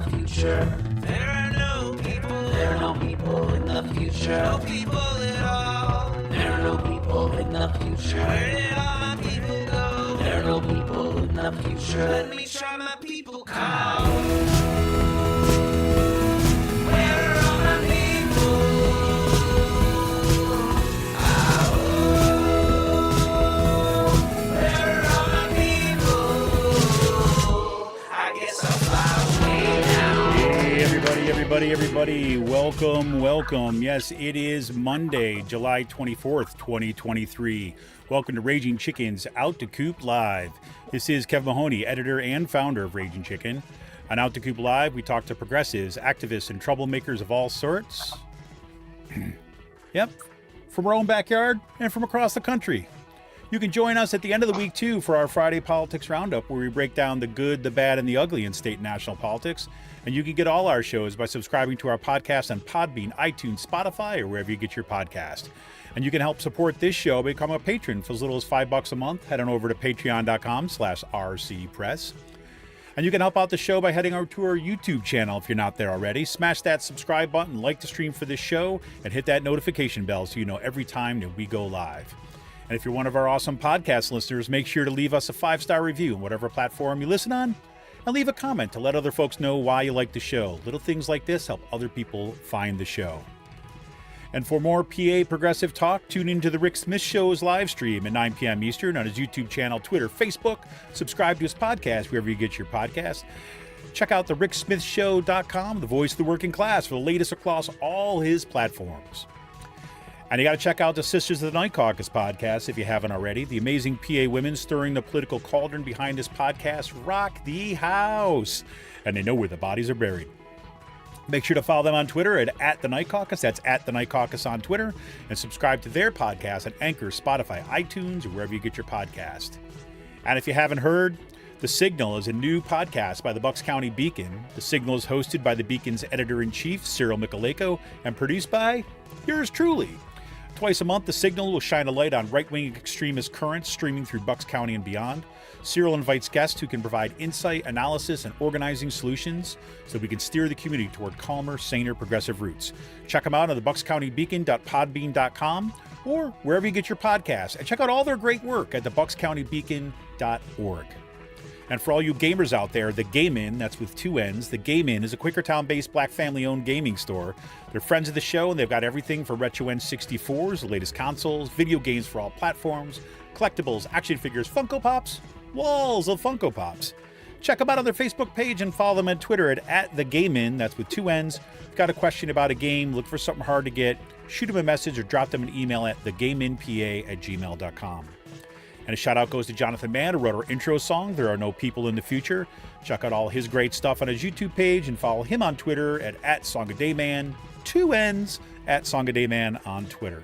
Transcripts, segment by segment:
future. There are no people in the future. No people at all. There are no people in the future. Where did all my people go? There are no people in the future. Let me try my people call. Everybody, welcome. Yes, it is Monday, July 24th, 2023. Welcome to Raging Chicken's Out to Coop Live. This is Kev Mahoney, editor and founder of Raging Chicken. On Out to Coop Live, we talk to progressives, activists, and troublemakers of all sorts. Yep, from our own backyard and from across the country. You can join us at the end of the week, too, for our Friday Politics Roundup, where we break down the good, the bad, and the ugly in state and national politics. And you can get all our shows by subscribing to our podcast on Podbean, iTunes, Spotify, or wherever you get your podcast. And you can help support this show by becoming a patron for as little as $5 a month. Head on over to patreon.com/rcpress. And you can help out the show by heading over to our YouTube channel if you're not there already. Smash that subscribe button, like the stream for this show, and hit that notification bell so you know every time that we go live. And if you're one of our awesome podcast listeners, make sure to leave us a 5-star review on whatever platform you listen on. And leave a comment to let other folks know why you like the show. Little things like this help other people find the show. And for more PA progressive talk, tune into the Rick Smith Show's live stream at 9 p.m. Eastern on his YouTube channel, Twitter, Facebook. Subscribe to his podcast wherever you get your podcast. Check out the ricksmithshow.com, the voice of the working class, for the latest across all his platforms. And you got to check out the Sisters of the Night Caucus podcast if you haven't already. The amazing PA women stirring the political cauldron behind this podcast rock the house. And they know where the bodies are buried. Make sure to follow them on Twitter at The Night Caucus. That's at The Night Caucus on Twitter. And subscribe to their podcast on Anchor, Spotify, iTunes, or wherever you get your podcast. And if you haven't heard, The Signal is a new podcast by the Bucks County Beacon. The Signal is hosted by the Beacon's editor-in-chief, Cyril Michaleko, and produced by yours truly. Twice a month, The Signal will shine a light on right-wing extremist currents streaming through Bucks County and beyond. Cyril invites guests who can provide insight, analysis, and organizing solutions so we can steer the community toward calmer, saner, progressive roots. Check them out on the buckscountybeacon.podbean.com or wherever you get your podcasts. And check out all their great work at thebuckscountybeacon.org. And for all you gamers out there, The Game Inn, that's with 2 N's, The Game Inn is a Quakertown-based black family-owned gaming store. They're friends of the show, and they've got everything for retro N64s, the latest consoles, video games for all platforms, collectibles, action figures, Funko Pops, walls of Funko Pops. Check them out on their Facebook page and follow them on Twitter at The Game Inn, that's with 2 N's. If you've got a question about a game, look for something hard to get, shoot them a message or drop them an email at thegameinpa@gmail.com. And a shout out goes to Jonathan Mann, who wrote our intro song, There Are No People in the Future. Check out all his great stuff on his YouTube page and follow him on Twitter at SongAdayMan, 2 N's, at SongAdayMan on Twitter.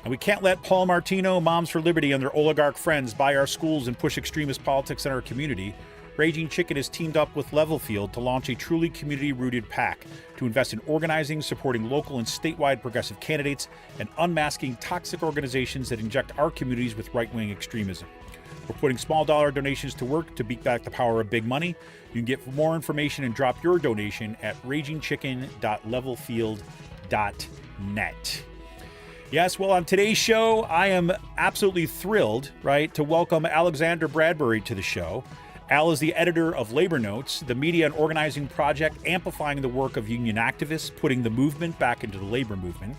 And we can't let Paul Martino, Moms for Liberty, and their oligarch friends buy our schools and push extremist politics in our community. Raging Chicken has teamed up with Levelfield to launch a truly community-rooted PAC to invest in organizing, supporting local and statewide progressive candidates, and unmasking toxic organizations that inject our communities with right-wing extremism. We're putting small-dollar donations to work to beat back the power of big money. You can get more information and drop your donation at ragingchicken.levelfield.net. Yes, well, on today's show, I am absolutely thrilled, to welcome Alexandra Bradbury to the show. Al is the editor of Labor Notes, the media and organizing project amplifying the work of union activists, putting the movement back into the labor movement.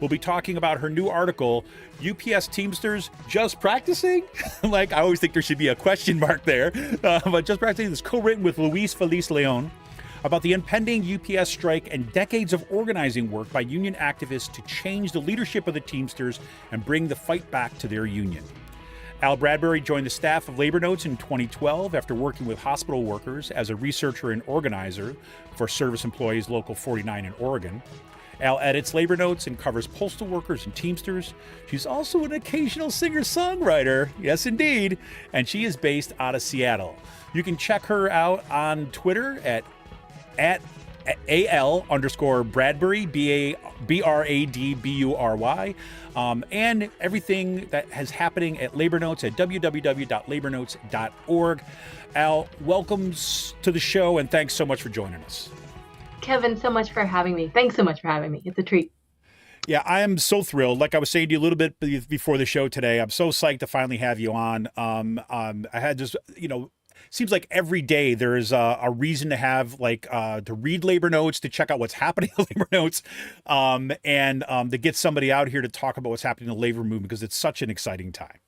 We'll be talking about her new article, UPS Teamsters Just Practicing? I always think there should be a question mark there. But Just Practicing is co-written with Luis Feliz Leon about the impending UPS strike and decades of organizing work by union activists to change the leadership of the Teamsters and bring the fight back to their union. Al Bradbury joined the staff of Labor Notes in 2012 after working with hospital workers as a researcher and organizer for Service Employees Local 49 in Oregon. Al edits Labor Notes and covers postal workers and Teamsters. She's also an occasional singer-songwriter, yes indeed, and she is based out of Seattle. You can check her out on Twitter at Al_Bradbury, Bradbury. And everything that is happening at Labor Notes at www.labornotes.org. Al, welcome to the show, and thanks so much for joining us. Kevin, so much for having me. Thanks so much for having me. It's a treat. Yeah, I am so thrilled. Like I was saying to you a little bit before the show today, I'm so psyched to finally have you on. I had just, seems like every day there is a reason to have to read Labor Notes, to check out what's happening in Labor Notes, and to get somebody out here to talk about what's happening in the labor movement, because it's such an exciting time.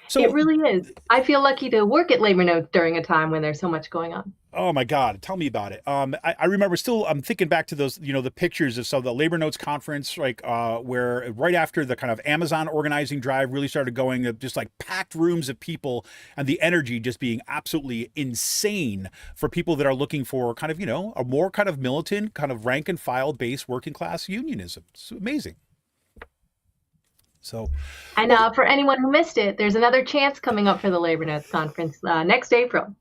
So it really is. I feel lucky to work at Labor Notes during a time when there's so much going on. Oh my God, tell me about it. I remember I'm thinking back to those, the pictures of some of the Labor Notes conference, where right after the kind of Amazon organizing drive really started going, just like packed rooms of people, and the energy just being absolutely insane for people that are looking for kind of, a more kind of militant, kind of rank and file based working class unionism. It's amazing. So, and for anyone who missed it, there's another chance coming up for the Labor Notes conference next April.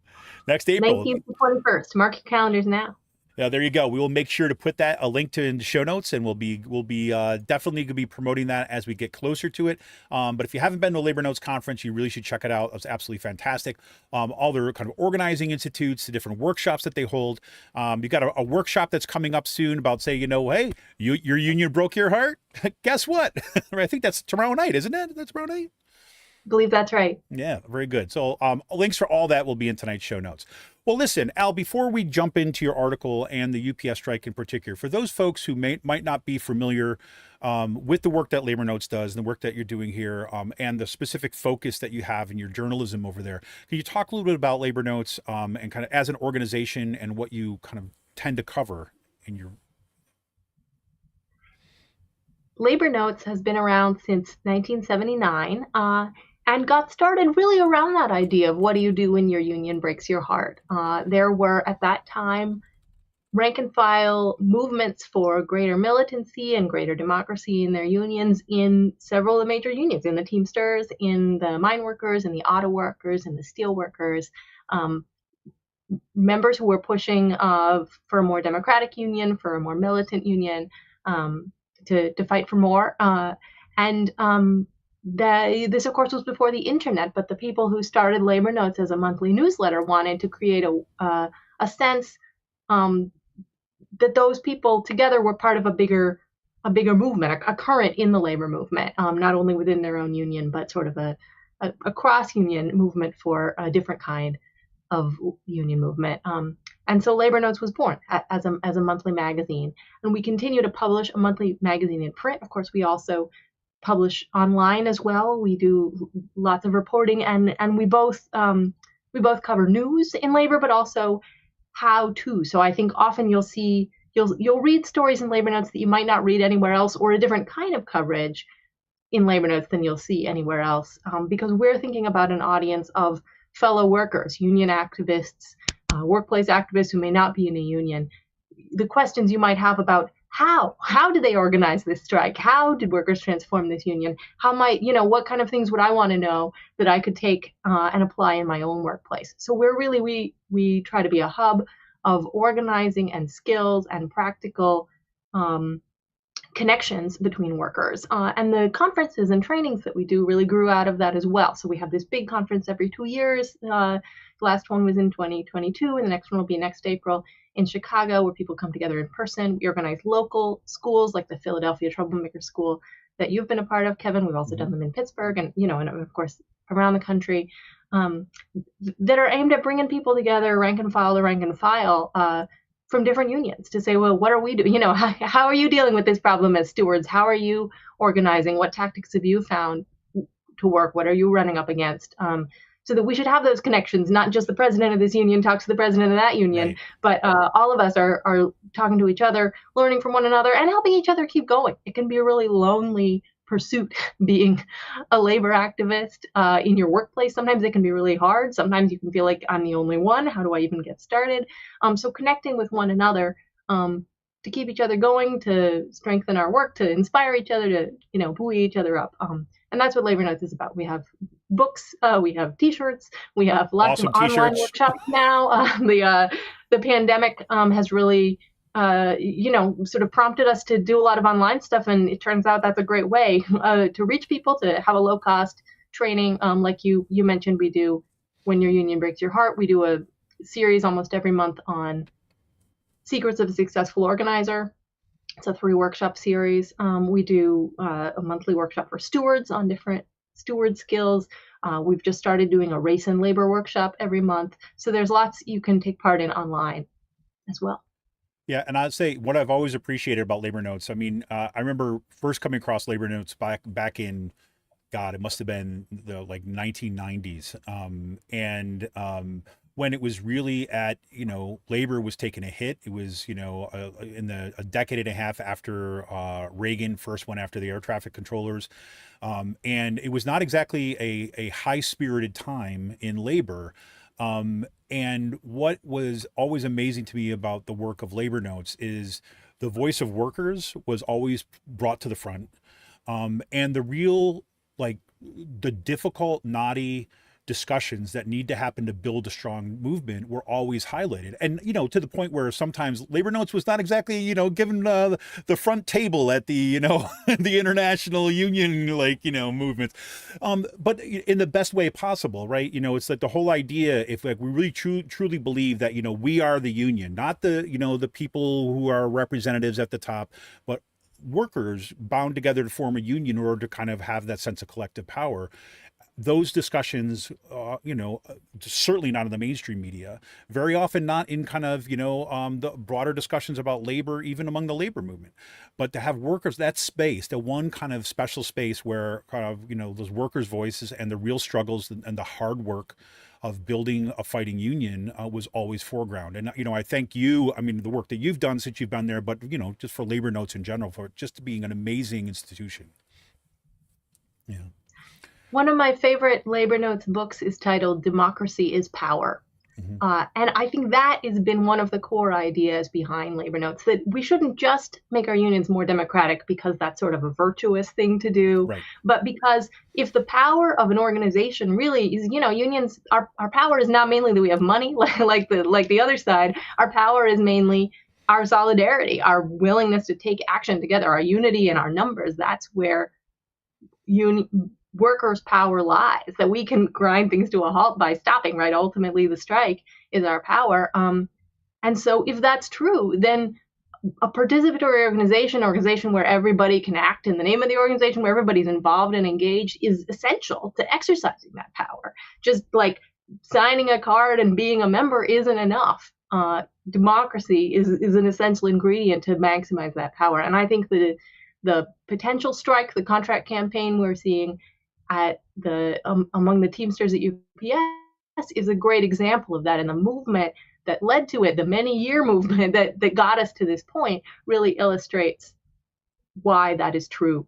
Next April. 19th to 21st. Mark your calendars now. Yeah, there you go. We will make sure to put a link to in the show notes, and we'll be definitely going to be promoting that as we get closer to it. But if you haven't been to a Labor Notes conference, you really should check it out. It's absolutely fantastic. All their kind of organizing institutes, the different workshops that they hold. You've got a workshop that's coming up soon about saying, hey, your union broke your heart. Guess what? I think that's tomorrow night, isn't it? That's tomorrow night. I believe that's right. Yeah, very good. So links for all that will be in tonight's show notes. Well, listen, Al, before we jump into your article and the UPS strike in particular, for those folks who might not be familiar with the work that Labor Notes does and the work that you're doing here, and the specific focus that you have in your journalism over there, can you talk a little bit about Labor Notes and kind of as an organization and what you kind of tend to cover in your... Labor Notes has been around since 1979. And got started really around that idea of what do you do when your union breaks your heart. There were, at that time, rank and file movements for greater militancy and greater democracy in their unions in several of the major unions, in the Teamsters, in the mine workers, in the auto workers, in the steel workers. Members who were pushing for a more democratic union, for a more militant union, to fight for more. This, of course, was before the internet, but the people who started Labor Notes as a monthly newsletter wanted to create a sense that those people together were part of a bigger movement, a current in the labor movement, not only within their own union, but sort of a cross-union movement for a different kind of union movement. And so Labor Notes was born as a monthly magazine, and we continue to publish a monthly magazine in print. Of course, we also publish online as well. We do lots of reporting, and we both cover news in labor, but also how to. So I think often you'll read stories in Labor Notes that you might not read anywhere else, or a different kind of coverage in Labor Notes than you'll see anywhere else, because we're thinking about an audience of fellow workers, union activists, workplace activists who may not be in a union. The questions you might have about how did they organize this strike? How did workers transform this union? How might, what kind of things would I want to know that I could take and apply in my own workplace? So we try to be a hub of organizing and skills and practical connections between workers. And the conferences and trainings that we do really grew out of that as well. So we have this big conference every 2 years. The last one was in 2022, and the next one will be next April in Chicago, where people come together in person. We organize local schools like the Philadelphia Troublemaker School that you've been a part of, Kevin. We've also done them in Pittsburgh and, and of course, around the country, that are aimed at bringing people together, rank and file to rank and file, from different unions to say, well, what are we doing? How are you dealing with this problem as stewards? How are you organizing? What tactics have you found to work? What are you running up against? So that we should have those connections, not just the president of this union talks to the president of that union, right, but all of us are talking to each other, learning from one another, and helping each other keep going. It can be a really lonely pursuit being a labor activist in your workplace. Sometimes it can be really hard. Sometimes you can feel like I'm the only one. How do I even get started? So connecting with one another to keep each other going, to strengthen our work, to inspire each other, to buoy each other up. And that's what Labor Notes is about. We have books, we have T-shirts, we have lots awesome of online t-shirts. workshops now. the pandemic has really, sort of prompted us to do a lot of online stuff. And it turns out that's a great way to reach people, to have a low cost training. Like you mentioned, we do When Your Union Breaks Your Heart. We do a series almost every month on Secrets of a Successful Organizer. It's a 3-workshop series. We do a monthly workshop for stewards on different steward skills. We've just started doing a race and labor workshop every month. So there's lots you can take part in online as well. Yeah, and I'd say what I've always appreciated about Labor Notes. I mean, I remember first coming across Labor Notes back in, God, it must have been the like 1990s, when it was really at, labor was taking a hit. It was, in a decade and a half after Reagan first went after the air traffic controllers, and it was not exactly a high-spirited time in labor. And what was always amazing to me about the work of Labor Notes is the voice of workers was always brought to the front. And the real, like, the difficult, knotty discussions that need to happen to build a strong movement were always highlighted. And, to the point where sometimes Labor Notes was not exactly, given the front table at the, the international union, movements. But in the best way possible, right? It's like the whole idea, if like we really truly believe that, we are the union, not the, the people who are representatives at the top, but workers bound together to form a union in order to kind of have that sense of collective power. Those discussions, certainly not in the mainstream media, very often not in kind of, the broader discussions about labor, even among the labor movement. But to have workers, that space, the one kind of special space where kind of, those workers' voices and the real struggles and the hard work of building a fighting union was always foreground. And, I thank you, the work that you've done since you've been there, but, just for Labor Notes in general, for just being an amazing institution. Yeah. One of my favorite Labor Notes books is titled Democracy is Power. Mm-hmm. And I think that has been one of the core ideas behind Labor Notes, that we shouldn't just make our unions more democratic because that's sort of a virtuous thing to do, right, but because if the power of an organization really is, unions, our power is not mainly that we have money, like the other side. Our power is mainly our solidarity, our willingness to take action together, our unity and our numbers. That's where workers' power lies, that we can grind things to a halt by stopping, right? Ultimately, the strike is our power. And so if that's true, then a participatory organization where everybody can act in the name of the organization, where everybody's involved and engaged, is essential to exercising that power. Just like signing a card and being a member isn't enough. Democracy is an essential ingredient to maximize that power. And I think that the potential strike, the contract campaign we're seeing at among the Teamsters at UPS is a great example of that. And the movement that led to it, the many-year movement that got us to this point, really illustrates why that is true.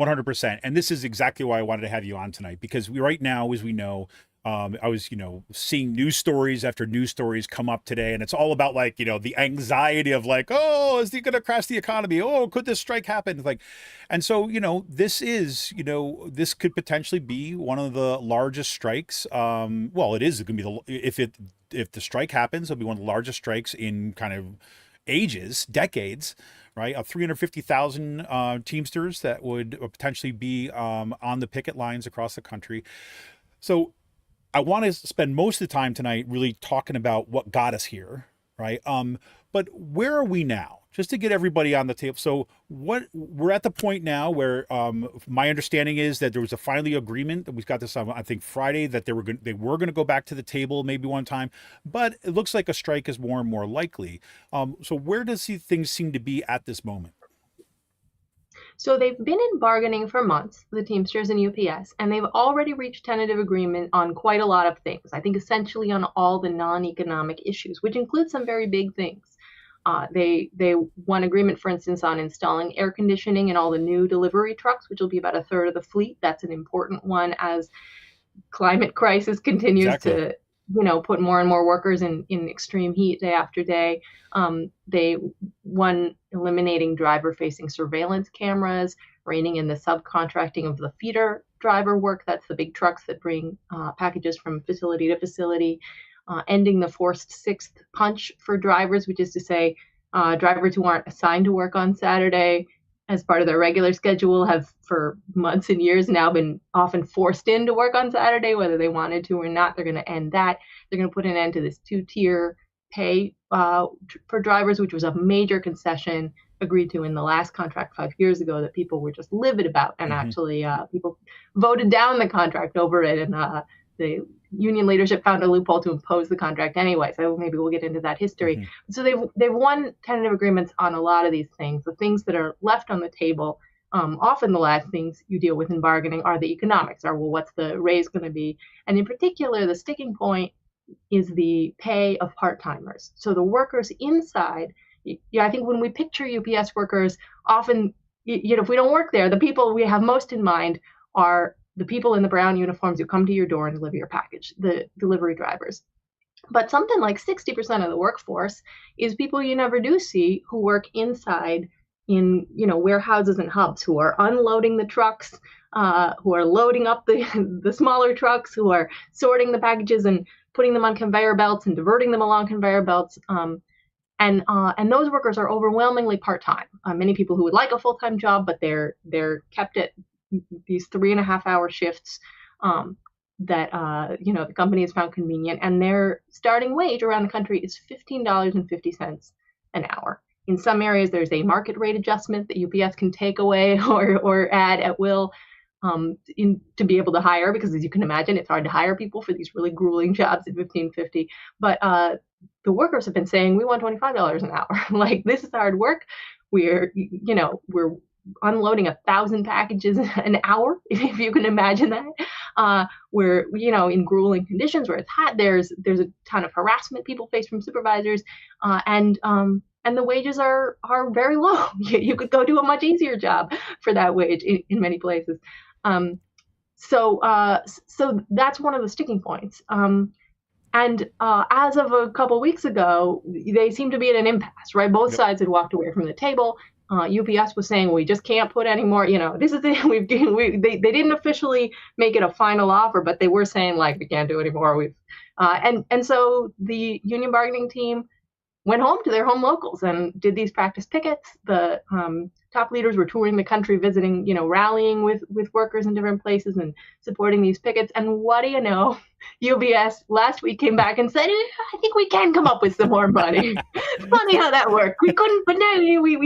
100%. And this is exactly why I wanted to have you on tonight, because right now, as we know, I was, seeing news stories after news stories come up today, and it's all about like, the anxiety of like, oh, is he going to crash the economy? Oh, could this strike happen? Like, and so, this is, this could potentially be one of the largest strikes. Well, it is going to be if the strike happens, it'll be one of the largest strikes in kind of ages, decades, right? 350,000 Teamsters that would potentially be on the picket lines across the country. So I want to spend most of the time tonight really talking about what got us here, right? But where are we now? Just to get everybody on the table. So we're at the point now where my understanding is that there was a finally agreement that we've got this on, I think Friday, that they were going to go back to the table maybe one time, but it looks like a strike is more and more likely. So where does things seem to be at this moment? So they've been in bargaining for months, the Teamsters and UPS, and they've already reached tentative agreement on quite a lot of things. I think essentially on all the non-economic issues, which include some very big things. They won agreement, for instance, on installing air conditioning in all the new delivery trucks, which will be about a third of the fleet. That's an important one as climate crisis continues to put more and more workers in extreme heat day after day. They won eliminating driver-facing surveillance cameras, reining in the subcontracting of the feeder driver work. That's the big trucks that bring packages from facility to facility. ending the forced sixth punch for drivers, which is to say drivers who aren't assigned to work on Saturday as part of their regular schedule have for months and years now been often forced in to work on Saturday, whether they wanted to or not. They're going to end that. They're going to put an end to this 2-tier pay for drivers, which was a major concession agreed to in the last contract 5 years ago that people were just livid about. And actually people voted down the contract over it. And the union leadership found a loophole to impose the contract anyway. So maybe we'll get into that history. So they've won tentative agreements on a lot of these things. The things that are left on the table, often the last things you deal with in bargaining are the economics, well, what's the raise going to be? And in particular, the sticking point is the pay of part-timers. So the workers inside, I think when we picture UPS workers, often, if we don't work there, the people we have most in mind are the people in the brown uniforms who come to your door and deliver your package, the delivery drivers. But something like 60% of the workforce is people you never do see who work inside in warehouses and hubs, who are unloading the trucks, who are loading up the smaller trucks, who are sorting the packages and putting them on conveyor belts and diverting them along conveyor belts. And those workers are overwhelmingly part-time. Many people who would like a full-time job, but they're kept at these 3.5-hour shifts that the company has found convenient, and their starting wage around the country is $15.50 an hour. In some areas, there's a market rate adjustment that UPS can take away or add at will to be able to hire, because as you can imagine, it's hard to hire people for these really grueling jobs at $15.50. But the workers have been saying, we want $25 an hour. Like, this is hard work. We're unloading 1,000 packages an hour, if you can imagine that. We're in grueling conditions where it's hot. There's a ton of harassment people face from supervisors, and the wages are very low. You could go do a much easier job for that wage in many places. So that's one of the sticking points. And as of a couple of weeks ago, they seem to be at an impasse, right? Both sides had walked away from the table. UPS was saying, we just can't put any more, this is it. They didn't officially make it a final offer, but they were saying, like, we can't do anymore. And so the union bargaining team went home to their home locals and did these practice pickets. The top leaders were touring the country, visiting, rallying with workers in different places and supporting these pickets. And what do you know? UPS last week came back and said, I think we can come up with some more money. It's funny how that worked. We couldn't, but now we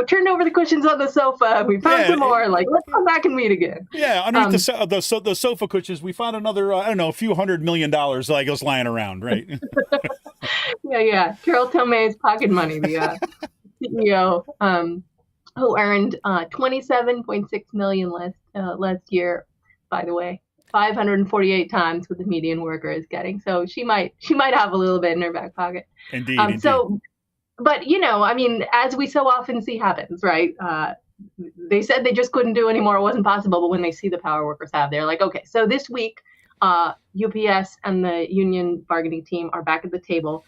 turned over the cushions on the sofa. We found some more. Like, let's come back and meet again. Yeah, underneath the sofa cushions, we found another, a few $100 million like us lying around, right? Yeah. Carol Tomei's pocket money, the CEO, who earned $27.6 million last year, by the way. 548 times what the median worker is getting. So she might have a little bit in her back pocket. Indeed. So, but as we so often see happens, right? They said they just couldn't do anymore. It wasn't possible. But when they see the power workers have, they're like, okay. So this week, UPS and the union bargaining team are back at the table.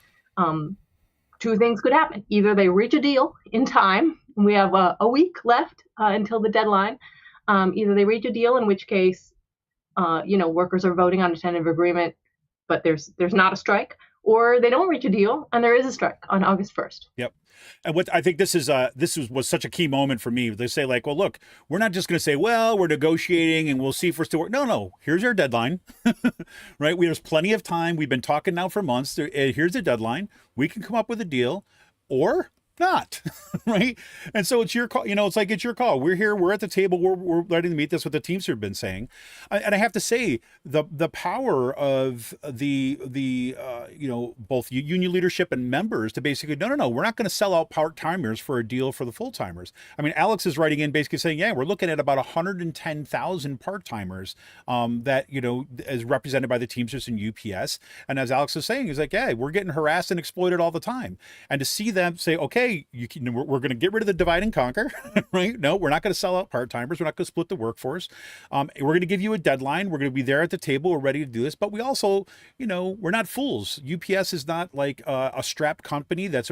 Two things could happen. Either they reach a deal in time. And we have a week left until the deadline. Either they reach a deal, in which case, workers are voting on a tentative agreement, but there's not a strike, or they don't reach a deal and there is a strike on August 1st. Yep. And what I think this was such a key moment for me. They say, like, well, look, we're not just going to say, well, we're negotiating and we'll see if we're still working. No, here's our deadline, right? There's plenty of time. We've been talking now for months. Here's the deadline. We can come up with a deal or not, right? And so it's your call. It's your call. We're here. We're at the table. We're ready to meet. That's what the Teamsters have been saying. And I have to say, the power of the both union leadership and members to basically, no, we're not going to sell out part-timers for a deal for the full-timers. I mean, Alex is writing in basically saying, yeah, we're looking at about 110,000 part-timers that, is represented by the Teamsters and UPS. And as Alex is saying, he's like, yeah, we're getting harassed and exploited all the time. And to see them say, okay, we're going to get rid of the divide and conquer, right? No, we're not going to sell out part-timers. We're not going to split the workforce. We're going to give you a deadline. We're going to be there at the table. We're ready to do this. But we also, we're not fools. UPS is not like a strapped company that's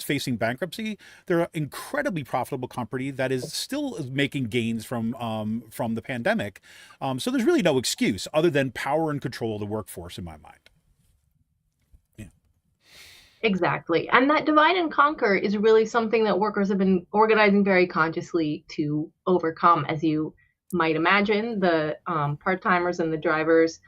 facing bankruptcy. They're an incredibly profitable company that is still making gains from the pandemic. So there's really no excuse other than power and control of the workforce in my mind. Exactly. And that divide and conquer is really something that workers have been organizing very consciously to overcome. As you might imagine, the part-timers and the drivers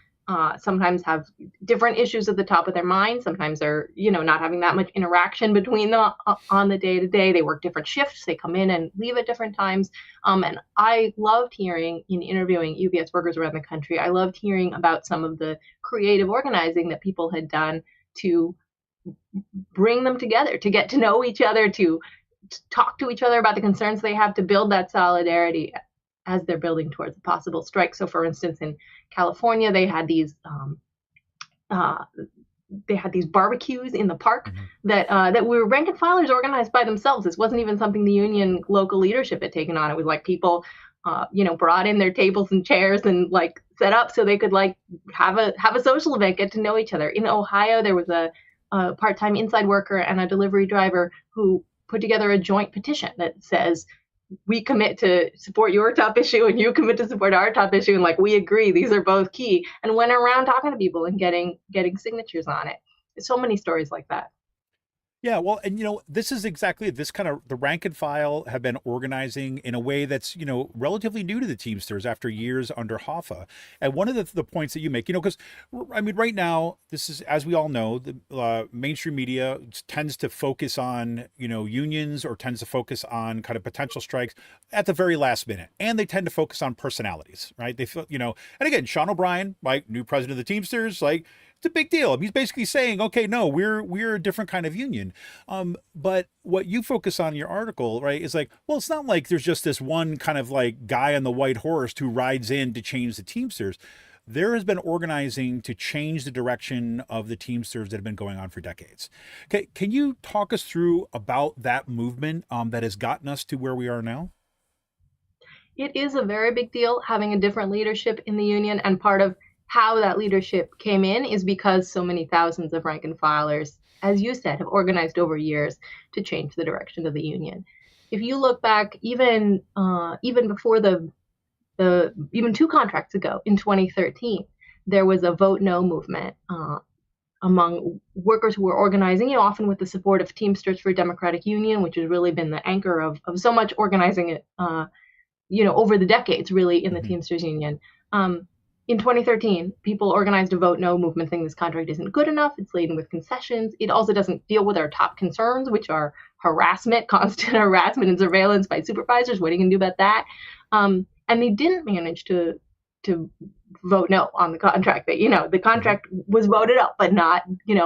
sometimes have different issues at the top of their mind. Sometimes they're, not having that much interaction between them on the day-to-day. They work different shifts. They come in and leave at different times. And I loved hearing, in interviewing UPS workers around the country, I loved hearing about some of the creative organizing that people had done to bring them together, to get to know each other, to talk to each other about the concerns they have, to build that solidarity as they're building towards a possible strike. So, for instance, in California, they had these barbecues in the park that were rank and filers organized by themselves. This wasn't even something the union local leadership had taken on. It was like people, brought in their tables and chairs and like set up so they could like have a social event, get to know each other. In Ohio, there was a part-time inside worker and a delivery driver who put together a joint petition that says, we commit to support your top issue and you commit to support our top issue, and like we agree these are both key, and went around talking to people and getting signatures on it. There's so many stories like that. Yeah, well, and this is exactly this kind of, the rank and file have been organizing in a way that's, relatively new to the Teamsters after years under Hoffa. And one of the points that you make, because I mean, right now, this is, as we all know, the mainstream media tends to focus on, unions, or tends to focus on kind of potential strikes at the very last minute. And they tend to focus on personalities, right? They feel, and again, Sean O'Brien, like new president of the Teamsters, like, it's a big deal. He's basically saying, okay, no, we're a different kind of union. But what you focus on in your article, right, is like, well, it's not like there's just this one kind of like guy on the white horse who rides in to change the Teamsters. There has been organizing to change the direction of the Teamsters that have been going on for decades. Okay, can you talk us through about that movement that has gotten us to where we are now? It is a very big deal having a different leadership in the union, and part of how that leadership came in is because so many thousands of rank and filers, as you said, have organized over years to change the direction of the union. If you look back, even before even 2 contracts ago, in 2013, there was a vote no movement among workers who were organizing, often with the support of Teamsters for Democratic Union, which has really been the anchor of so much organizing over the decades, really, in the Teamsters Union. In 2013, people organized a vote no movement saying this contract isn't good enough. It's laden with concessions. It also doesn't deal with our top concerns, which are harassment, constant harassment and surveillance by supervisors. What are you going to do about that? And they didn't manage to vote no on the contract. That the contract was voted up, but not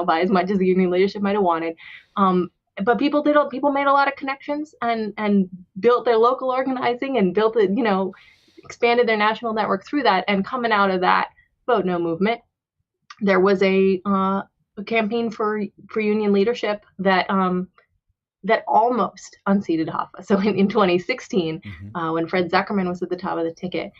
by as much as the union leadership might have wanted. But people made a lot of connections and built their local organizing and built it, expanded their national network through that. And coming out of that vote no movement, there was a campaign for union leadership that almost unseated Hoffa. So in 2016, when Fred Zuckerman was at the top of the ticket,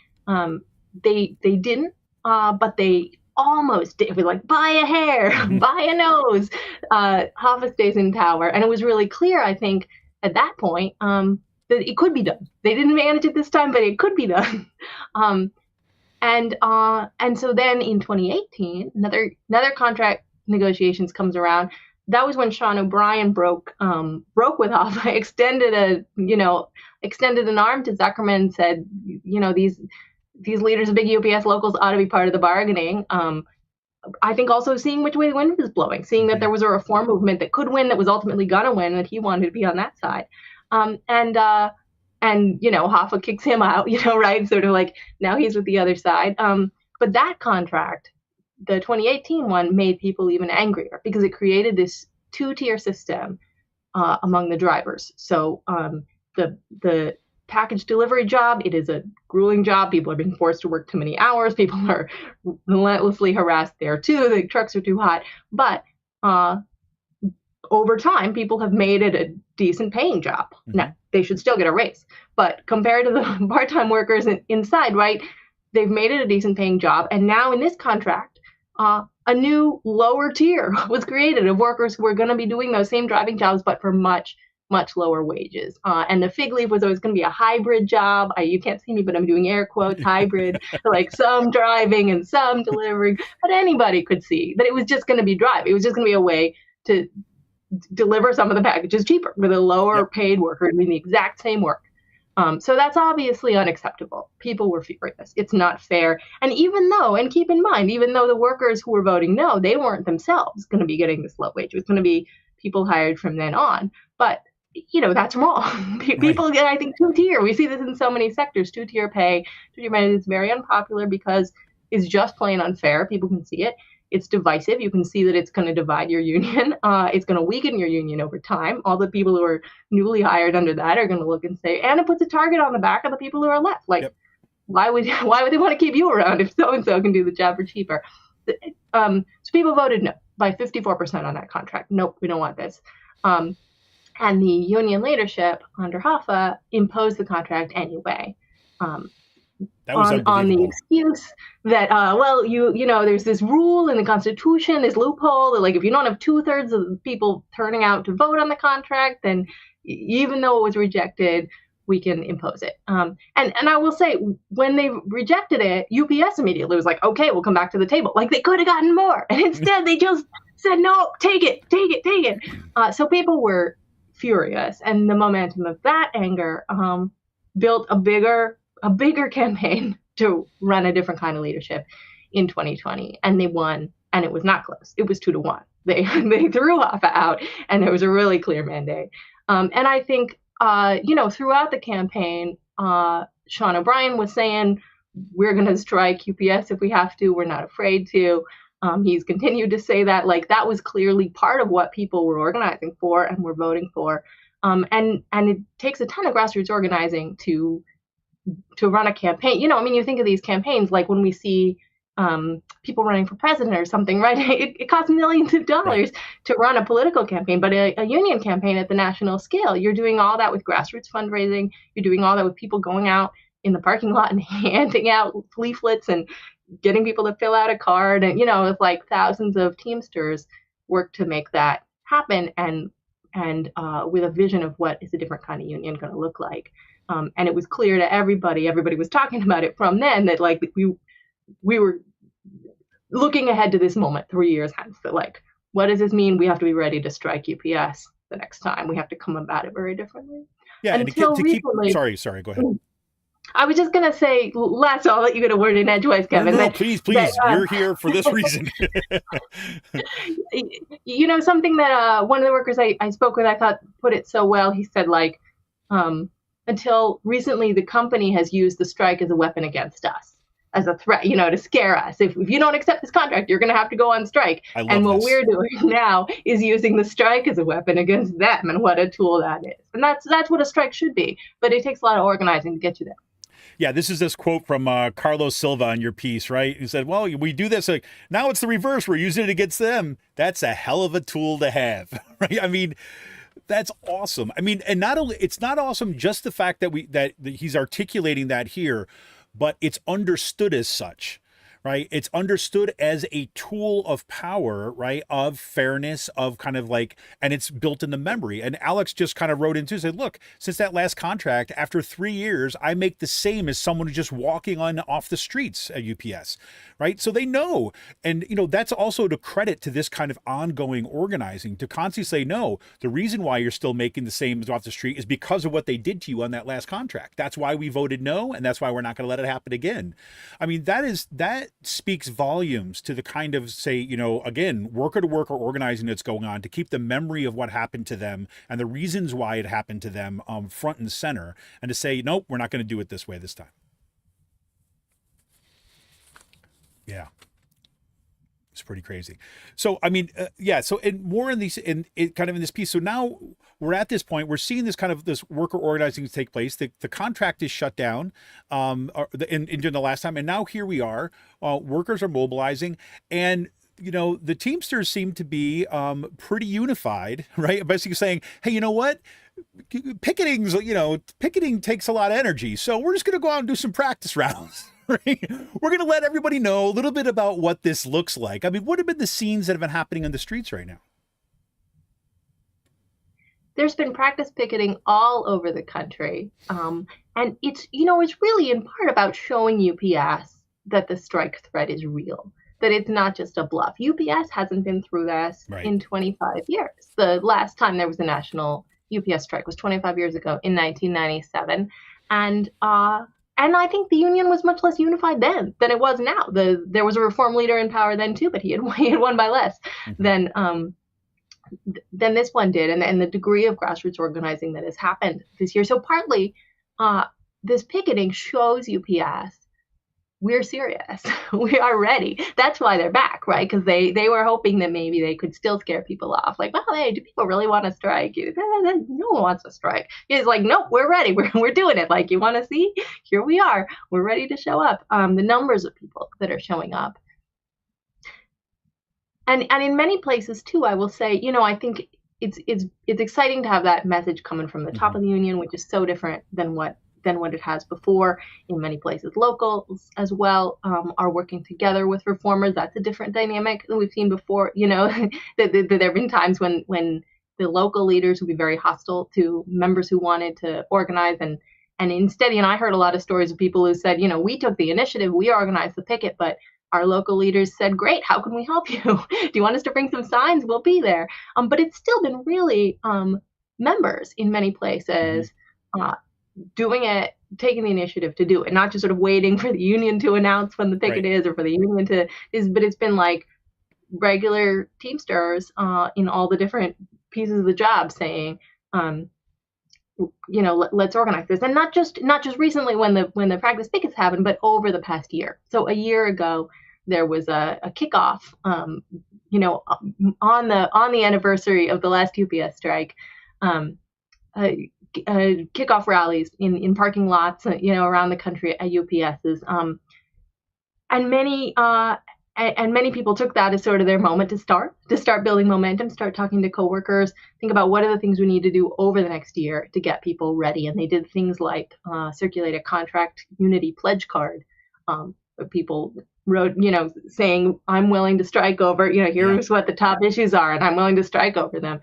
they didn't, but they almost did. It was like, by a hair, by a nose. Hoffa stays in power. And it was really clear, I think, at that point, that it could be done. They didn't manage it this time, but it could be done. And so then in 2018, another contract negotiations comes around. That was when Sean O'Brien broke with Hoffa, extended an arm to Zuckerman and said, these leaders of big UPS locals ought to be part of the bargaining. I think also seeing which way the wind was blowing, seeing that there was a reform movement that could win, that was ultimately gonna win, that he wanted to be on that side. And Hoffa kicks him out, right? Sort of like now he's with the other side. But that contract, the 2018 one, made people even angrier because it created this 2-tier system among the drivers. So the package delivery job, it is a grueling job. People are being forced to work too many hours. People are relentlessly harassed there too. The trucks are too hot. But over time, people have made it a decent paying job. Now, they should still get a raise. But compared to the part-time workers inside, right, they've made it a decent paying job. And now in this contract, a new lower tier was created of workers who were going to be doing those same driving jobs, but for much, much lower wages. And the fig leaf was always going to be a hybrid job. You can't see me, but I'm doing air quotes, hybrid, like some driving and some delivering. But anybody could see that it was just going to be driving. It was just going to be a way to deliver some of the packages cheaper with a lower paid worker doing the exact same work. So that's obviously unacceptable. People were furious. It's not fair. And and keep in mind, even though the workers who were voting no, they weren't themselves going to be getting this low wage. It was going to be people hired from then on. But, that's wrong. People get, I think, two-tier. We see this in so many sectors, two-tier pay. Two-tier pay is very unpopular because it's just plain unfair. People can see it. It's divisive. You can see that it's going to divide your union. It's going to weaken your union over time. All the people who are newly hired under that are going to look and say, and it puts a target on the back of the people who are left. Like, why would they want to keep you around if so-and-so can do the job for cheaper? So people voted no by 54% on that contract. Nope, we don't want this. And the union leadership under Hoffa imposed the contract anyway. That was on the excuse that, there's this rule in the Constitution, this loophole that, like, if you don't have 2/3 of the people turning out to vote on the contract, then even though it was rejected, we can impose it. And I will say, when they rejected it, UPS immediately was like, okay, we'll come back to the table. Like, they could have gotten more. And instead, they just said, no, take it. So people were furious. And the momentum of that anger built a bigger campaign to run a different kind of leadership in 2020, and they won, and it was not close. It was 2-1. They threw Hoffa out, and there was a really clear mandate. And I think throughout the campaign, Sean O'Brien was saying, we're going to strike UPS if we have to. We're not afraid to. He's continued to say that. Like, that was clearly part of what people were organizing for and were voting for. And it takes a ton of grassroots organizing to run a campaign. You think of these campaigns, like when we see people running for president or something, right? It costs millions of dollars to run a political campaign, but a union campaign at the national scale, you're doing all that with grassroots fundraising. You're doing all that with people going out in the parking lot and handing out leaflets and getting people to fill out a card. And, it's like thousands of Teamsters work to make that happen, and with a vision of what is a different kind of union going to look like. And it was clear to everybody was talking about it from then, that, like, we were looking ahead to this moment 3 years hence, that, like, what does this mean? We have to be ready to strike UPS the next time. We have to come about it very differently. Yeah, Until to recently, sorry, go ahead. I was just going to say, last, I'll let you get a word in edgewise, Kevin. No, please, you're here for this reason. Something that one of the workers I spoke with, I thought put it so well. He said, like, until recently, the company has used the strike as a weapon against us, as a threat, to scare us. If you don't accept this contract, you're going to have to go on strike. And what we're doing now is using the strike as a weapon against them, and what a tool that is. And that's what a strike should be. But it takes a lot of organizing to get you there. Yeah, this is this quote from Carlos Silva on your piece, right? He said, well, we do this. Like, now it's the reverse. We're using it against them. That's a hell of a tool to have, right? I mean, that's awesome. I mean, and not only, it's not awesome just the fact that he's articulating that here, but it's understood as such, right? It's understood as a tool of power, right? Of fairness, of kind of like, and it's built in the memory. And Alex just kind of wrote into said, look, since that last contract, after 3 years, I make the same as someone who's just walking off the streets at UPS, right? So they know. And, that's also to credit to this kind of ongoing organizing, to constantly say, no, the reason why you're still making the same as off the street is because of what they did to you on that last contract. That's why we voted no, and that's why we're not going to let it happen again. I mean, that speaks volumes to the kind of, say, again, worker to worker organizing that's going on to keep the memory of what happened to them and the reasons why it happened to them front and center, and to say, nope, we're not going to do it this way this time. Yeah. It's pretty crazy. So, I mean, so, and more in this piece. So now we're at this point, we're seeing this worker organizing take place. The contract is shut down during the last time. And now here we are, workers are mobilizing, and the Teamsters seem to be pretty unified, right? Basically saying, hey, you know what? Picketing takes a lot of energy. So we're just going to go out and do some practice rounds. Right? We're going to let everybody know a little bit about what this looks like. I mean, what have been the scenes that have been happening on the streets right now? There's been practice picketing all over the country. And it's really in part about showing UPS that the strike threat is real. that it's not just a bluff. UPS hasn't been through this Right. in 25 years. The last time there was a national UPS strike was 25 years ago in 1997. And I think the union was much less unified then than it was now. There was a reform leader in power then too, but he had won by less than this one did, and the degree of grassroots organizing that has happened this year. So partly, this picketing shows UPS we're serious. We are ready. That's why they're back, right? Because they were hoping that maybe they could still scare people off. Like, well, hey, do people really want to strike? No one wants to strike. It's like, nope, we're ready. We're doing it. Like, you want to see? Here we are. We're ready to show up. The numbers of people that are showing up. And in many places too, I will say, I think it's exciting to have that message coming from the top of the union, which is so different than what it has before. In many places, locals as well are working together with reformers. That's a different dynamic than we've seen before. That there have been times when the local leaders would be very hostile to members who wanted to organize, and instead, I heard a lot of stories of people who said, we took the initiative, we organized the picket, but our local leaders said, great, how can we help you? Do you want us to bring some signs? We'll be there. But it's still been really members in many places doing it, taking the initiative to do it, not just sort of waiting for the union to announce when the picket is, or for the union but it's been like regular Teamsters in all the different pieces of the job saying, let's organize this. And not just recently when the practice pickets happened, but over the past year. So a year ago, there was a kickoff, on the anniversary of the last UPS strike, kickoff rallies in parking lots, around the country at UPSs. And many people took that as sort of their moment to start building momentum, start talking to coworkers, think about what are the things we need to do over the next year to get people ready. And they did things like circulate a contract unity pledge card. People wrote, saying, I'm willing to strike over, here's what the top issues are, and I'm willing to strike over them.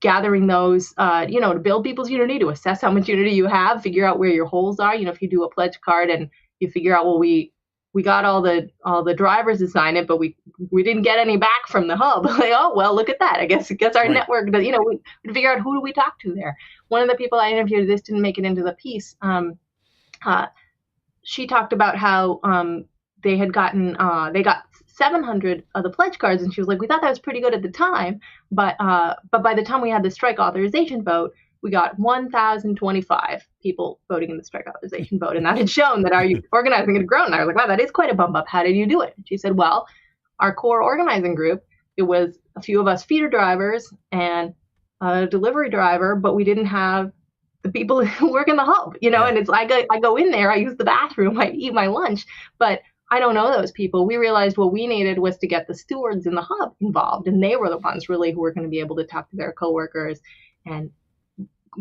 Gathering those, to build people's unity, to assess how much unity you have, figure out where your holes are. If you do a pledge card and you figure out, well, we got all the drivers to sign it, but we didn't get any back from the hub. Like, oh, well, look at that. I guess our network, we figure out who do we talk to there. One of the people I interviewed, this didn't make it into the piece. She talked about how they got 700 of the pledge cards, and she was like, we thought that was pretty good at the time, but by the time we had the strike authorization vote, we got 1,025 people voting in the strike authorization vote, and that had shown that our organizing had grown. And I was like, wow, that is quite a bump up. How did you do it? And she said, well, our core organizing group, it was a few of us feeder drivers and a delivery driver, but we didn't have the people who work in the hub, and it's I go in there, I use the bathroom, I eat my lunch, but I don't know those people. We realized what we needed was to get the stewards in the hub involved, and they were the ones really who were going to be able to talk to their coworkers and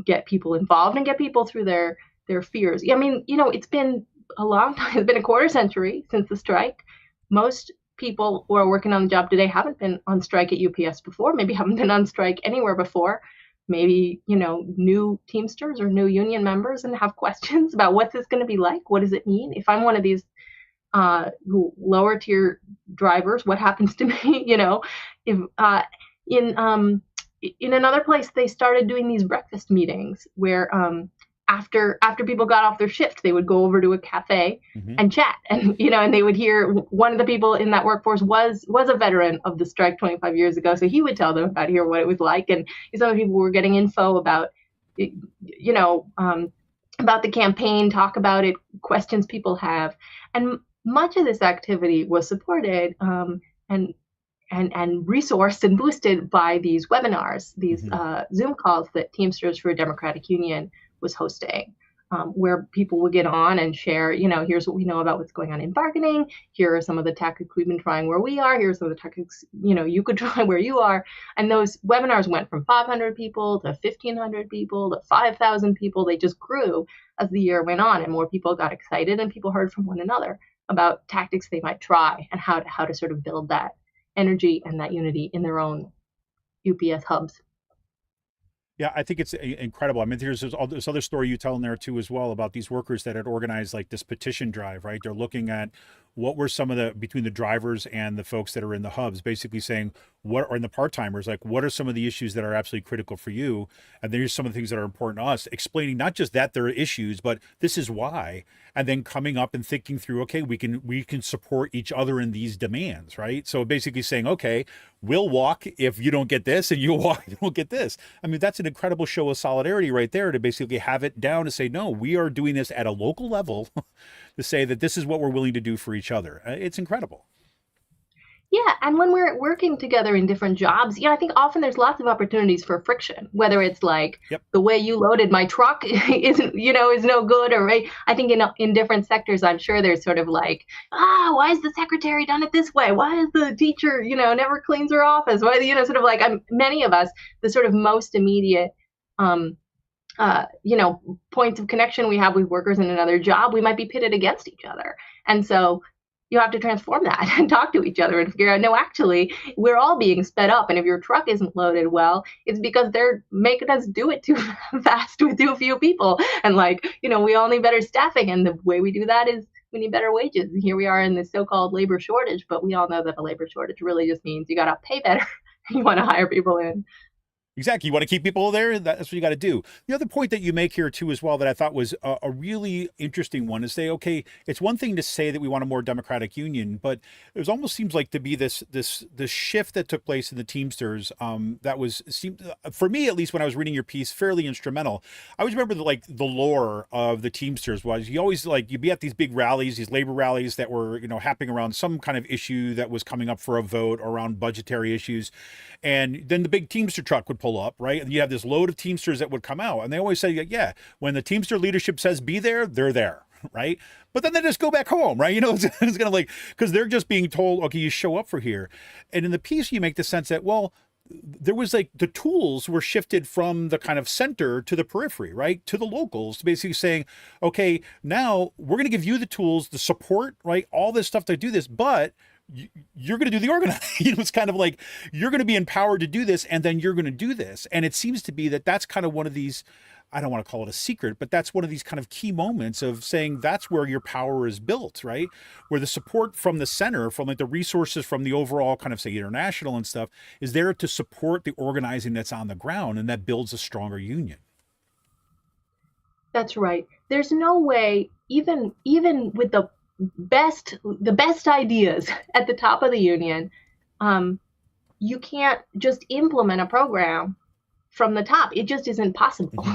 get people involved and get people through their fears. I mean, it's been a long time. It's been a quarter century since the strike. Most people who are working on the job today haven't been on strike at UPS before, maybe haven't been on strike anywhere before. Maybe, new Teamsters or new union members and have questions about what's this going to be like? What does it mean? If I'm one of these lower tier drivers, what happens to me? If in another place, they started doing these breakfast meetings where after people got off their shift, they would go over to a cafe and chat, and and they would hear. One of the people in that workforce was a veteran of the strike 25 years ago, so he would tell them about what it was like, and some of the people were getting info about about the campaign, talk about it, questions people have, and much of this activity was supported and resourced and boosted by these webinars, these Zoom calls that Teamsters for a Democratic Union was hosting, where people would get on and share, here's what we know about what's going on in bargaining. Here are some of the tactics we've been trying where we are. Here's some of the tactics, you could try where you are. And those webinars went from 500 people to 1,500 people to 5,000 people. They just grew as the year went on, and more people got excited, and people heard from one another about tactics they might try and how to sort of build that energy and that unity in their own UPS hubs. Yeah, I think it's incredible. I mean, there's this other story you tell in there too as well about these workers that had organized like this petition drive, right? They're looking at what were some of the, between the drivers and the folks that are in the hubs, basically saying what are, and the part-timers, like what are some of the issues that are absolutely critical for you? And there's some of the things that are important to us, explaining not just that there are issues, but this is why, and then coming up and thinking through, okay, we can support each other in these demands, right? So basically saying, okay, we'll walk if you don't get this, and you'll walk if you don't get this. I mean, that's an incredible show of solidarity right there, to basically have it down to say, no, we are doing this at a local level to say that this is what we're willing to do for each other. It's incredible. Yeah, and when we're working together in different jobs, I think often there's lots of opportunities for friction, whether it's like Yep. the way you loaded my truck isn't, is no good, or right. I think in different sectors, I'm sure there's sort of like, why is the secretary done it this way? Why is the teacher, never cleans her office? Why, sort of like many of us, the sort of most immediate, points of connection we have with workers in another job, we might be pitted against each other, and so you have to transform that and talk to each other and figure out, no, actually, we're all being sped up. And if your truck isn't loaded well, it's because they're making us do it too fast with too few people. And we all need better staffing. And the way we do that is we need better wages. And here we are in this so-called labor shortage, but we all know that a labor shortage really just means you got to pay better. You want to hire people in. Exactly. You want to keep people there. That's what you got to do. The other point that you make here too, as well, that I thought was a really interesting one, is say, okay, it's one thing to say that we want a more democratic union, but it almost seems like to be this shift that took place in the Teamsters that seemed, for me at least, when I was reading your piece, fairly instrumental. I always remember the lore of the Teamsters was you always you'd be at these big rallies, these labor rallies that were happening around some kind of issue that was coming up for a vote, or around budgetary issues, and then the big Teamster truck would pull up, right? And you have this load of Teamsters that would come out, and they always say, yeah, when the Teamster leadership says be there, they're there, right? But then they just go back home, right? It's gonna because they're just being told, okay, you show up for here. And in the piece, you make the sense that, well, there was the tools were shifted from the kind of center to the periphery, right? To the locals, basically saying, okay, now we're going to give you the tools, the support, right? All this stuff to do this, but you're going to do the organizing. It's kind of like you're going to be empowered to do this, and then you're going to do this. And it seems to be that that's kind of one of these, I don't want to call it a secret, but that's one of these kind of key moments of saying that's where your power is built, right? Where the support from the center, from the resources from the overall kind of say international and stuff, is there to support the organizing that's on the ground, and that builds a stronger union. That's right. There's no way, even with the best ideas at the top of the union, you can't just implement a program from the top. It just isn't possible.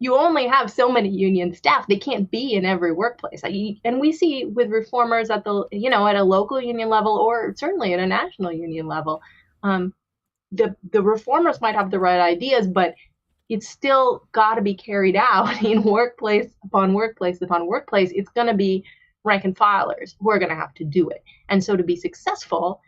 You only have so many union staff. They can't be in every workplace. And we see with reformers at the at a local union level, or certainly at a national union level, the reformers might have the right ideas, but it's still got to be carried out in workplace upon workplace upon workplace. It's going to be rank and filers who are going to have to do it. And so to be successful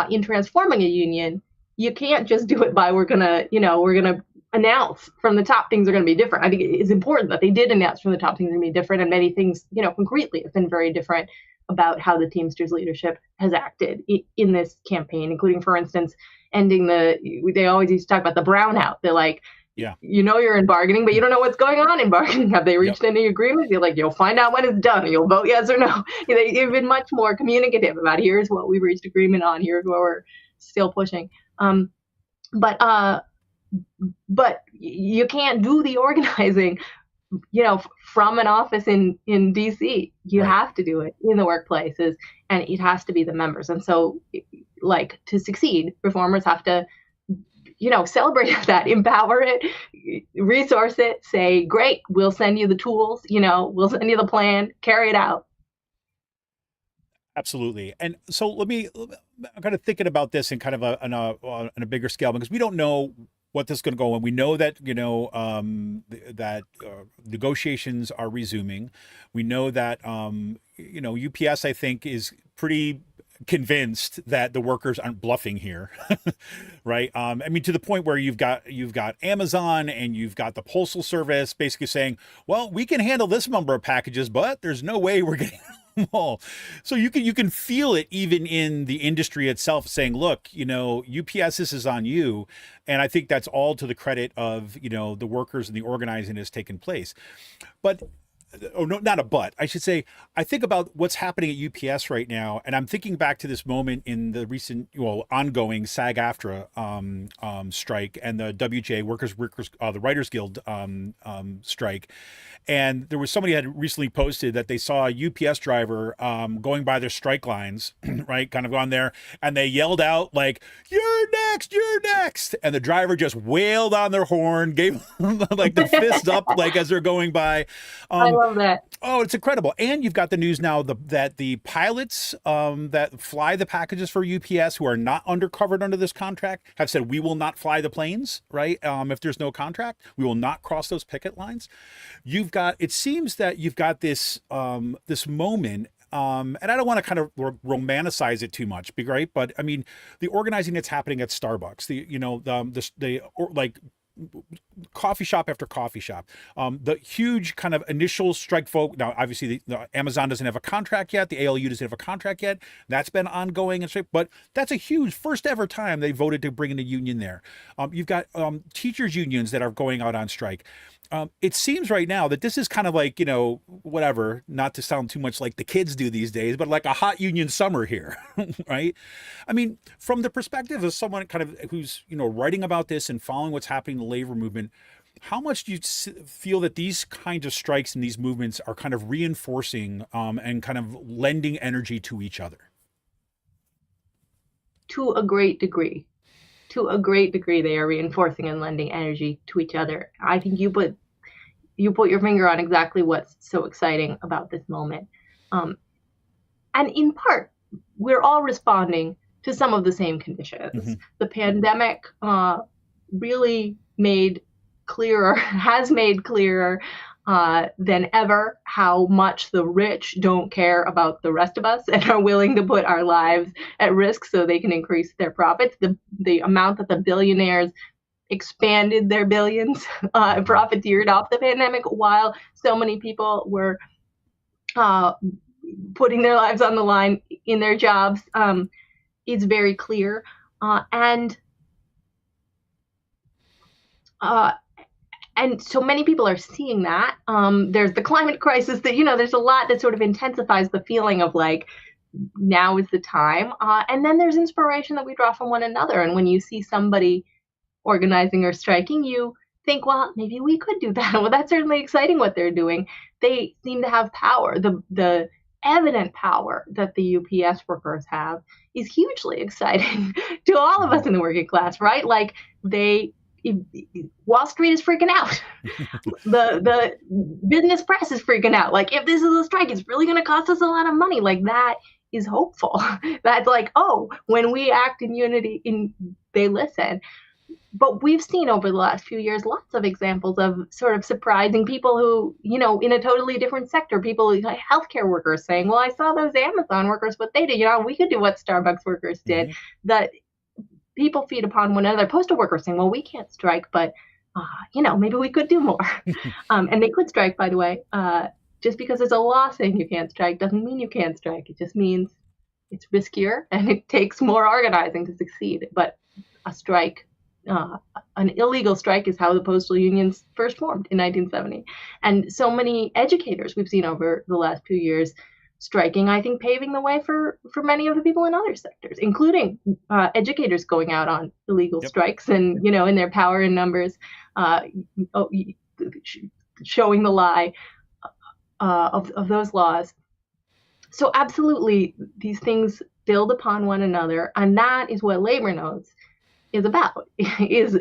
in transforming a union, you can't just do it by we're going to announce from the top things are going to be different. I think it's important that they did announce from the top things are going to be different, and many things, concretely have been very different about how the Teamsters leadership has acted in this campaign, including, for instance, ending they always used to talk about the brownout. They're like, yeah, you're in bargaining, but you don't know what's going on in bargaining. Have they reached any agreements? You'll find out when it's done, and you'll vote yes or no. They've been much more communicative about here's what we've reached agreement on, here's what we're still pushing. But you can't do the organizing, from an office in DC. You have to do it in the workplaces, and it has to be the members. And so, to succeed, reformers have to celebrate that, empower it, resource it, say, great, we'll send you the tools, we'll send you the plan, carry it out. Absolutely. And so I'm kind of thinking about this in kind of on a bigger scale, because we don't know what this is going to go on. We know that, that negotiations are resuming. We know that, UPS, I think, is pretty convinced that the workers aren't bluffing here. Right. I mean, to the point where you've got Amazon and you've got the postal service basically saying, well, we can handle this number of packages, but there's no way we're getting them all. So you can feel it even in the industry itself, saying, look, UPS, this is on you. And I think that's all to the credit of, the workers and the organizing has taken place. But oh no, not a but. I should say, I think about what's happening at UPS right now, and I'm thinking back to this moment in the recent, well, ongoing SAG-AFTRA strike and the WJ the Writers Guild strike. And there was somebody had recently posted that they saw a UPS driver going by their strike lines, right, kind of on there, and they yelled out like, "You're next, you're next," and the driver just wailed on their horn, gave like the fist up, like as they're going by. I love that. Oh, it's incredible. And you've got the news now that the pilots that fly the packages for UPS who are not covered under this contract have said, we will not fly the planes, right? If there's no contract, we will not cross those picket lines. It seems that you've got this moment, and I don't want to kind of romanticize it too much, right? But I mean, the organizing that's happening at Starbucks, like coffee shop after coffee shop, the huge kind of initial strike vote. Now, obviously, the Amazon doesn't have a contract yet. The ALU doesn't have a contract yet. That's been ongoing, but that's a huge first ever time they voted to bring in a union there. You've got teachers unions that are going out on strike. It seems right now that this is kind of like, whatever, not to sound too much like the kids do these days, but like a hot union summer here, right? I mean, from the perspective of someone kind of who's, writing about this and following what's happening in the labor movement, how much do you feel that these kinds of strikes and these movements are kind of reinforcing and kind of lending energy to each other? To a great degree. To a great degree, they are reinforcing and lending energy to each other. I think you put your finger on exactly what's so exciting about this moment. And in part, we're all responding to some of the same conditions. Mm-hmm. The pandemic really has made clearer than ever how much the rich don't care about the rest of us and are willing to put our lives at risk so they can increase their profits. The amount that the billionaires expanded their billions, profiteered off the pandemic, while so many people were putting their lives on the line in their jobs, is very clear. And so many people are seeing that. There's the climate crisis that, there's a lot that sort of intensifies the feeling of like, now is the time. And then there's inspiration that we draw from one another. And when you see somebody organizing or striking, you think, well, maybe we could do that. Well, that's certainly exciting what they're doing. They seem to have power. The evident power that the UPS workers have is hugely exciting to all of us in the working class, right? Like Wall Street is freaking out. The business press is freaking out. Like, if this is a strike, it's really going to cost us a lot of money. Like, that is hopeful. That's like, oh, when we act in unity, they listen. But we've seen over the last few years lots of examples of sort of surprising people who, in a totally different sector, people like healthcare workers saying, well, I saw those Amazon workers, what they did, we could do what Starbucks workers did. Mm-hmm. That people feed upon one another. Postal workers saying, well, we can't strike, but, maybe we could do more. And they could strike, by the way. Just because there's a law saying you can't strike doesn't mean you can't strike. It just means it's riskier and it takes more organizing to succeed. But a strike, an illegal strike, is how the postal unions first formed in 1970. And so many educators we've seen over the last few years striking, I think, paving the way for many of the people in other sectors, including educators going out on illegal strikes and, in their power and numbers, showing the lie of those laws. So absolutely, these things build upon one another. And that is what Labor Notes is about, is,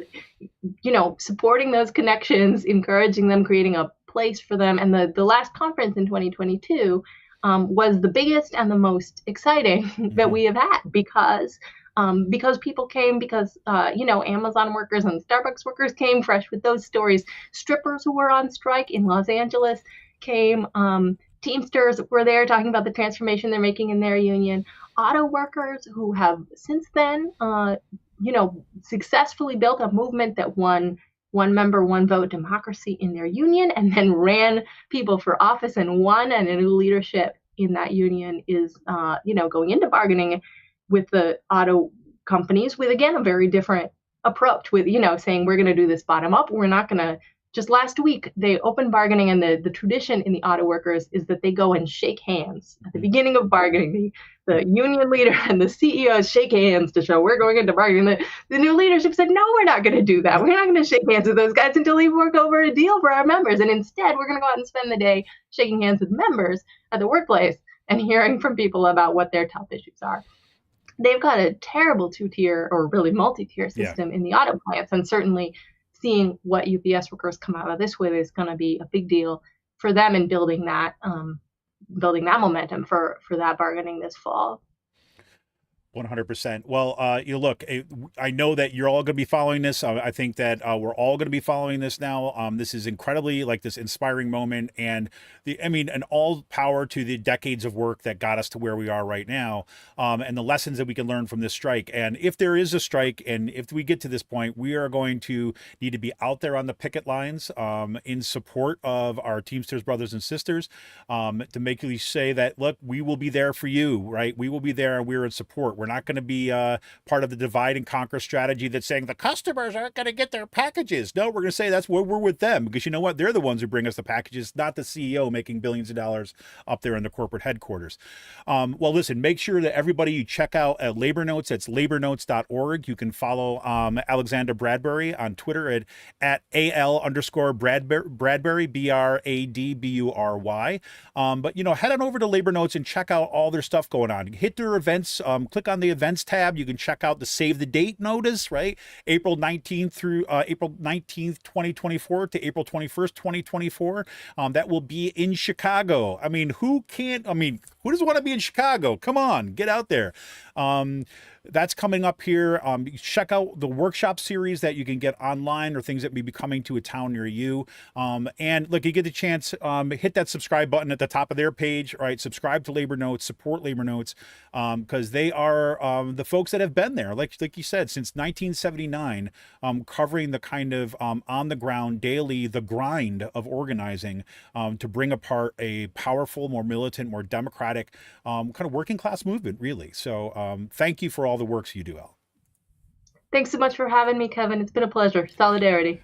supporting those connections, encouraging them, creating a place for them. And the last conference in 2022 was the biggest and the most exciting that we have had because people came, because, Amazon workers and Starbucks workers came fresh with those stories. Strippers who were on strike in Los Angeles came. Teamsters were there talking about the transformation they're making in their union. Auto workers who have since then, successfully built a movement that won one member, one vote democracy in their union, and then ran people for office and won. And a new leadership in that union is, going into bargaining with the auto companies with, again, a very different approach with, saying we're going to do this bottom up. We're not going to just last week, they opened bargaining, and the tradition in the auto workers is that they go and shake hands at the beginning of bargaining. The union leader and the CEOs shake hands to show we're going into bargaining. The new leadership said, no, we're not going to do that. We're not going to shake hands with those guys until we've worked over a deal for our members. And instead, we're going to go out and spend the day shaking hands with members at the workplace and hearing from people about what their top issues are. They've got a terrible two-tier or really multi-tier system in the auto plants, and certainly seeing what UPS workers come out of this with is going to be a big deal for them in building that momentum for that bargaining this fall. 100%. Well, look, I know that you're all going to be following this. I think that we're all going to be following this now. This is incredibly like this inspiring moment, and and all power to the decades of work that got us to where we are right now, and the lessons that we can learn from this strike. And if there is a strike, and if we get to this point, we are going to need to be out there on the picket lines in support of our Teamsters brothers and sisters, to make you say that, look, we will be there for you, right? We will be there, and we're in support. We're not going to be part of the divide and conquer strategy that's saying the customers aren't going to get their packages. No, we're going to say that's where we're with them, because you know what? They're the ones who bring us the packages, not the CEO making billions of dollars up there in the corporate headquarters. Well, listen, make sure that everybody you check out Labor Notes. It's labornotes.org. You can follow Alexandra Bradbury on Twitter at @AL_Bradbury, BRADBURY. But, head on over to Labor Notes and check out all their stuff going on. Hit their events, click on the events tab. You can check out the save the date notice, right? April 19th through April 19th, 2024 to April 21st, 2024. That will be in Chicago. Who doesn't want to be in Chicago? Come on, get out there. That's coming up here. Check out the workshop series that you can get online, or things that may be coming to a town near you. And look, you get the chance, hit that subscribe button at the top of their page, right? Subscribe to Labor Notes, support Labor Notes, because they are the folks that have been there, like you said, since 1979, covering the kind of on the ground daily, the grind of organizing to bring apart a powerful, more militant, more democratic kind of working class movement, really. So thank you for all the works you do, Al. Thanks so much for having me, Kevin. It's been a pleasure. Solidarity.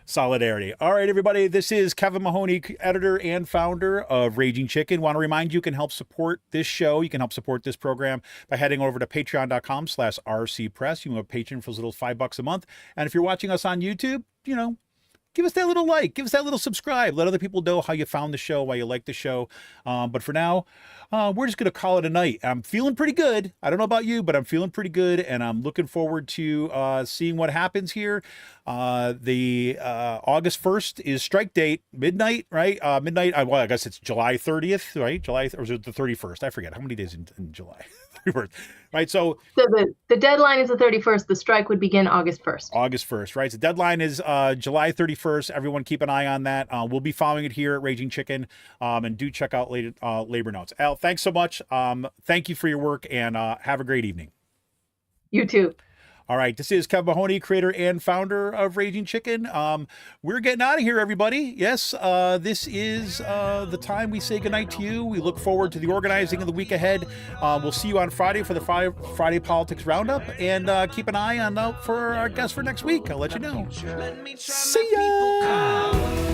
All right, everybody. This is Kevin Mahoney, editor and founder of Raging Chicken. Want to remind you can help support this show. You can help support this program by heading over to patreon.com/rcpress. You can have a patron for as little as $5 a month. And if you're watching us on YouTube, give us that little like, give us that little subscribe. Let other people know how you found the show, why you like the show. But for now, we're just going to call it a night. I'm feeling pretty good. I don't know about you, but I'm feeling pretty good. And I'm looking forward to seeing what happens here. The August 1st is strike date, midnight, right? Midnight. Well, I guess it's July 30th, right? Or is it the 31st? I forget. How many days in July? 31st. Right. So the deadline is the 31st. The strike would begin August 1st. August 1st, right? So the deadline is July 31st. Everyone keep an eye on that. We'll be following it here at Raging Chicken. And do check out Labor Notes. Al, thanks so much. Thank you for your work, and have a great evening. You too. All right, this is Kevin Mahoney, creator and founder of Raging Chicken. We're getting out of here, everybody. Yes, this is the time we say goodnight to you. We look forward to the organizing of the week ahead. We'll see you on Friday for the Friday Politics Roundup, and keep an eye out for our guest for next week. I'll let you know. See ya!